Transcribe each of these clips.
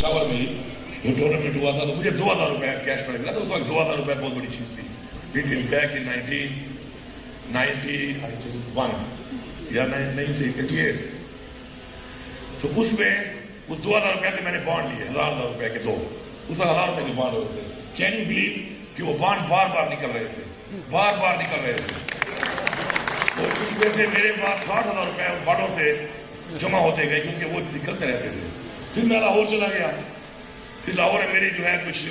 پشاور میں ہی وہ ٹورنامنٹ ہوا تھا تو مجھے 2000 روپے کیش پڑ گیا. تو اس وقت 2000 روپے بہت بڑی چیز تھی. انڈین بیک ان 1991 یا 1988. تو اس میں اس 2000 روپے سے میں نے بانڈ لیے 1000 روپے کے 2. اس وقت 1000 روپے کے بانڈ ہوئے تھے. کین یو بلیو کہ وہ بانڈ بار بار نکل رہے تھے, بار بار نکل رہے تھے. اور اس میں سے میرے پاس 60,000 روپے بانڈوں سے جمع ہوتے گئے کیونکہ وہ نکلتے رہتے تھے. پھر میں لاہور چلا گیا. پھر لاہور میں میری جو ہے کچھ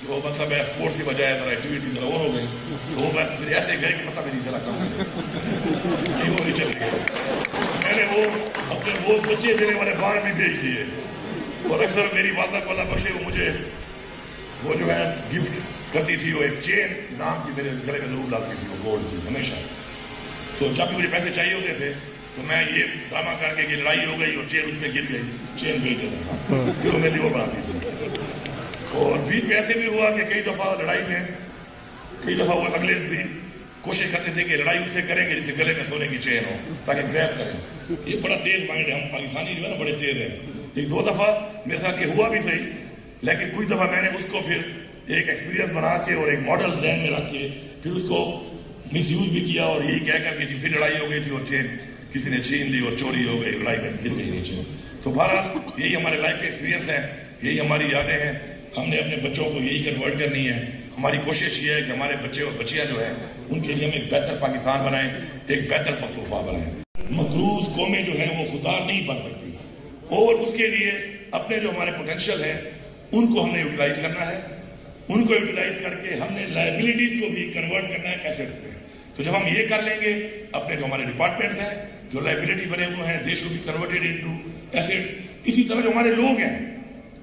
وہ مطلب ہے اسپورٹس کی بجائے ذرا ایکٹیویٹی ذرا اور ہو گئی. تو وہ بس پھر ایسے گئے کہ پتہ بھی نہیں چلا کہاں یہ وہ نہیں چلے گئے. میں نے وہ اپنے وہ بچے دینے والے بانڈ بھی بھیج دیے. اور اکثر میری والدہ کو اللہ بخشے وہ مجھے وہ جو ہے گفٹ کرتی تھی. وہ ایک چین نام کی میرے گھر میں ضرور لاتی تھی, وہ گولڈ کی ہمیشہ. تو جب بھی مجھے پیسے چاہیے ہوتے تھے تو میں یہ ڈرامہ کر کے کہ لڑائی ہو گئی اور چین اس میں گر گئی, چین بھیج دیتا تھا. پھر وہ میری اور بناتی تھی. اور بیچ میں ایسے بھی ہوا کہ کئی دفعہ لڑائی میں کئی دفعہ وہ اگلے بھی کوشش کرتے تھے کہ لڑائی اسے کریں گے جسے گلے میں سونے کی چین ہو تاکہ گریب کریں. یہ بڑا تیز مائنڈ ہے, ہم پاکستانی جو ہے نا بڑے تیز ہیں. ایک دو دفعہ میرے ساتھ یہ ہوا بھی صحیح, لیکن کچھ دفعہ میں نے اس کو پھر ایک ایکسپیرینس بنا کے اور ایک ماڈل ذہن میں رکھ کے پھر اس کو مس یوز بھی کیا. اور یہی کہہ کر کے پھر لڑائی ہو گئی تھی اور چین کسی نے چھین لی اور چوری ہو گئی, لڑائی میں گر گئی نیچے. تو بہرحال یہی ہمارے لائف کے ایکسپیرینس ہیں, یہی ہماری یادیں ہیں. ہم نے اپنے بچوں کو یہی کنورٹ کرنی ہے. ہماری کوشش یہ ہے کہ ہمارے بچے اور بچیاں جو ہیں ان کے لیے ہم ایک بہتر پاکستان بنائیں, ایک بہتر پختونخوا بنائیں. مقروض قومیں جو ہیں وہ خوددار نہیں بن سکتی, اور اس کے لیے اپنے جو ہمارے پوٹینشیل ہیں ان کو ہم نے یوٹیلائز کرنا ہے. ان کو یوٹیلائز کر کے ہم نے لائبلٹیز کو بھی کنورٹ کرنا ہے ایسیٹس میں. تو جب ہم یہ کر لیں گے, اپنے جو ہمارے ڈپارٹمنٹس ہیں جو لائبلٹی بنے ہوئے ہیں they should be converted into assets. اسی طرح جو ہمارے لوگ ہیں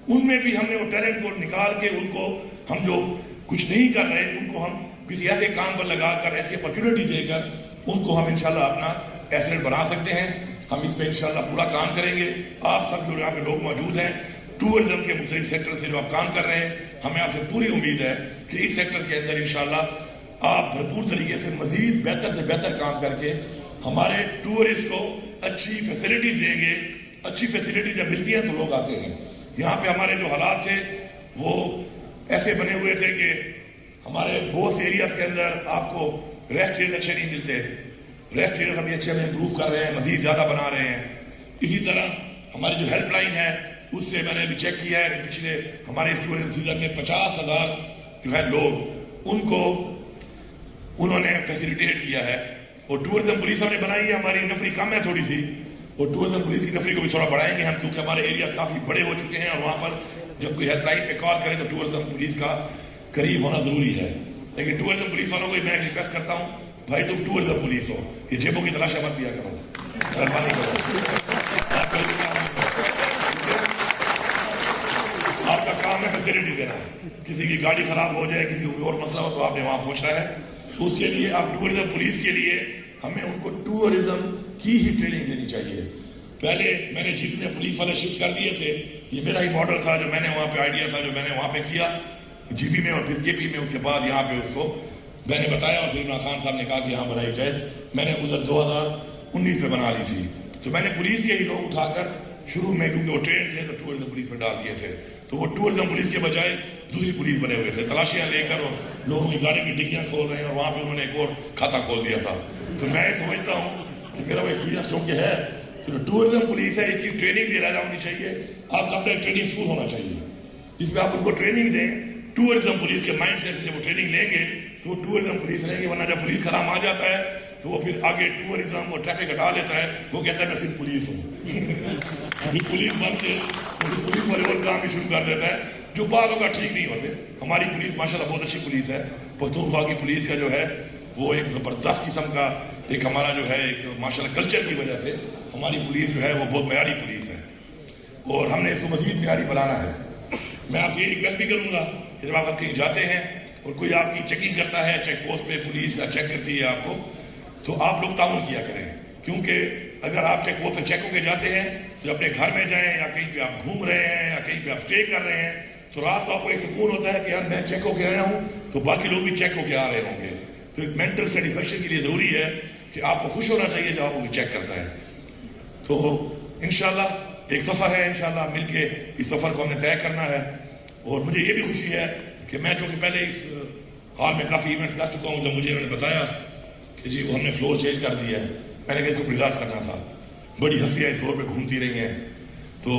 ان میں بھی ہم نے وہ ٹیلنٹ کو نکال کے ان کو ہم جو کچھ نہیں کر رہے ان کو ہم کسی ایسے کام پر لگا کر ایسی اپرچونٹی دے کر ان کو ہم انشاءاللہ اپنا ایسیٹ بنا سکتے ہیں. ہم اس پہ انشاءاللہ پورا کام کریں گے. آپ سب جو یہاں پہ لوگ موجود ہیں ٹورزم کے مختلف سیکٹر سے جو آپ کام کر رہے ہیں, ہمیں آپ سے پوری امید ہے کہ اس سیکٹر کے اندر انشاءاللہ آپ بھرپور طریقے سے مزید بہتر سے بہتر کام کر کے ہمارے ٹورسٹ کو اچھی فیسلٹیز دیں گے. اچھی فیسلٹی جب ملتی ہیں تو لوگ آتے ہیں. یہاں پہ ہمارے جو حالات تھے وہ ایسے بنے ہوئے تھے کہ ہمارے بہت سے ایریاز کے اندر آپ کو ریسٹ ایریاز اچھے نہیں ملتے. ریسٹ ایریاز ہم اچھے میں امپروو کر رہے ہیں, مزید زیادہ بنا رہے ہیں. اسی طرح ہماری جو ہیلپ لائن ہے اس سے میں نے بھی چیک کیا ہے کہ پچھلے ہمارے اس ٹورزم سیزن میں 50,000 جو ہے لوگ ان کو انہوں نے فیسیلیٹیٹ کیا ہے. اور ٹورزم پولیس ہم نے بنائی ہے. ہماری نفری کم ہے تھوڑی سی, اور ٹورزم پولیس کی نفری کو بھی تھوڑا بڑھائیں گے ہم, کیونکہ ہمارے ایریا کافی بڑے ہو چکے ہیں اور وہاں پر جب کوئی ہیلپ لائن پہ کال کرے تو ٹورزم پولیس کا قریب ہونا ضروری ہے. لیکن ٹورزم پولیس والوں کو میں ریکویسٹ کرتا ہوں, بھائی تم ٹورزم پولیس ہو, یہ جیبوں کی تلاشی مت کیا کرو, مہربانی کرو. آپ کا کام ہے فیسلٹی دینا. کسی کی گاڑی خراب ہو جائے, کسی کو اور مسئلہ ہو تو آپ نے وہاں پہنچنا ہے. اس کے لیے آپ ٹورزم پولیس کے لیے ہمیں ان کو ٹورزم کی ہی ٹریننگ دینی چاہیے. پہلے میں نے جتنے پولیس والے شفٹ کر دیے تھے, یہ میرا ہی ماڈل تھا جو میں نے وہاں پہ آئیڈیا تھا جو میں نے وہاں پہ کیا جی بی میں اور پھر کے پی میں. اس کے بعد یہاں پہ اس کو میں نے بتایا اور پھر عمران خان صاحب نے کہا کہ یہاں بنائی جائے. میں نے ادھر 2019 میں بنا لی تھی. تو میں نے پولیس کے ہی لوگ اٹھا کر شروع میں, کیونکہ وہ ٹرین تھے تو ٹورزم پولیس میں ڈال دیے تھے. تو وہ ٹورزم پولیس کے بجائے دوسری پولیس بنے ہوئے تھے, تلاشیاں لے کر اور لوگوں کی گاڑی کی ڈگیاں کھول رہے ہیں, اور وہاں پہ انہوں نے ایک اور کھاتا کھول دیا تھا. تو میں سمجھتا ہوں کہ میرا وہ ایکسپیرینس چونکہ ہے تو جو ٹورزم پولیس ہے اس کی ٹریننگ بھی علیحدہ ہونی چاہیے. آپ کا اپنا ایک ٹریننگ اسکول ہونا چاہیے جس میں آپ ان کو ٹریننگ دیں. ٹورزم پولیس کے مائنڈ سیٹ سے جب وہ ٹریننگ لیں گے تو وہ ٹورزم پولیس رہیں گے. ورنہ جب پولیس کا نام آ جاتا ہے تو وہ پھر آگے ٹورزم اور ٹریفک ہٹا لیتا ہے, وہ کہتا ہے میں صرف پولیس ہوں. پولیس بن کے پولیس والے اور کام بھی شروع کر دیتا ہے جو بعض ہوگا ٹھیک نہیں ہوتے. ہماری پولیس ماشاءاللہ بہت اچھی پولیس ہے. پختونخوا کی پولیس کا جو ہے وہ ایک زبردست قسم کا ایک ہمارا جو ہے ایک ماشاءاللہ کلچر کی وجہ سے ہماری پولیس جو ہے وہ بہت معیاری پولیس ہے, اور ہم نے اس کو مزید معیاری بنانا ہے. میں آپ سے یہ ریکویسٹ بھی کروں گا کہ جب آپ کہیں جاتے ہیں اور کوئی آپ کی چیکنگ کرتا ہے, چیک پوسٹ پہ پولیس چیک کرتی ہے آپ کو, تو آپ لوگ تعاون کیا کریں. کیونکہ اگر آپ چیک پوسٹ پہ چیک ہو کے جاتے ہیں تو اپنے گھر میں جائیں یا کہیں پہ آپ گھوم رہے ہیں یا کہیں پہ آپ اسٹے کر رہے ہیں تو رات کو آپ کو ایک سکون ہوتا ہے کہ یار میں چیک ہو کے آیا ہوں تو باقی لوگ بھی چیک ہو کے آ رہے ہوں گے. تو ایک مینٹل سیٹسفیکشن کے لیے ضروری ہے کہ آپ کو خوش ہونا چاہیے جب آپ کو چیک کرتا ہے. تو انشاءاللہ ایک سفر ہے انشاءاللہ مل کے اس سفر کو ہم نے طے کرنا ہے. اور مجھے یہ بھی خوشی ہے کہ میں چونکہ پہلے اس ہال میں کافی ایونٹس کر چکا ہوں، جب مجھے انہوں نے بتایا کہ جی وہ ہم نے فلور چینج کر دیا ہے، میں نے کہا اس کو پریزرو کرنا تھا. بڑی ہستیاں اس فلور پہ گھومتی رہی ہیں، تو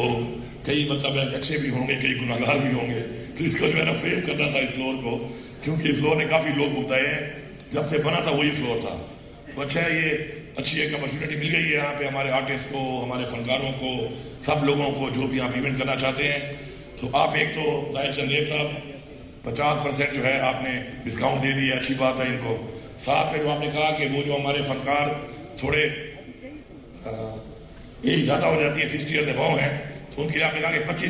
کئی مطلب اچھے بھی ہوں گے، کئی گناہ گار بھی ہوں گے، تو اس کو جو ہے نا فریم کرنا تھا اس فلور کو، کیونکہ اس فلور نے کافی لوگ بتائے ہیں جب سے بنا تھا وہی فلور تھا. تو اچھا ہے، یہ اچھی ایک اپرچونیٹی مل گئی ہے یہاں پہ ہمارے آرٹسٹ کو، ہمارے فنکاروں کو، سب لوگوں کو جو بھی آپ ایونٹ کرنا چاہتے ہیں. تو آپ ایک تو زاہد چندیب صاحب 50% جو ہے آپ نے ڈسکاؤنٹ دے دیا، اچھی بات ہے ان کو. ساتھ میں جو آپ نے کہا کہ وہ جو ہمارے فنکار تھوڑے ایج زیادہ ہو جاتی ہے 60 ایئرز ابو ہیں، تو ان کے لیے آپ نے کہا کہ 25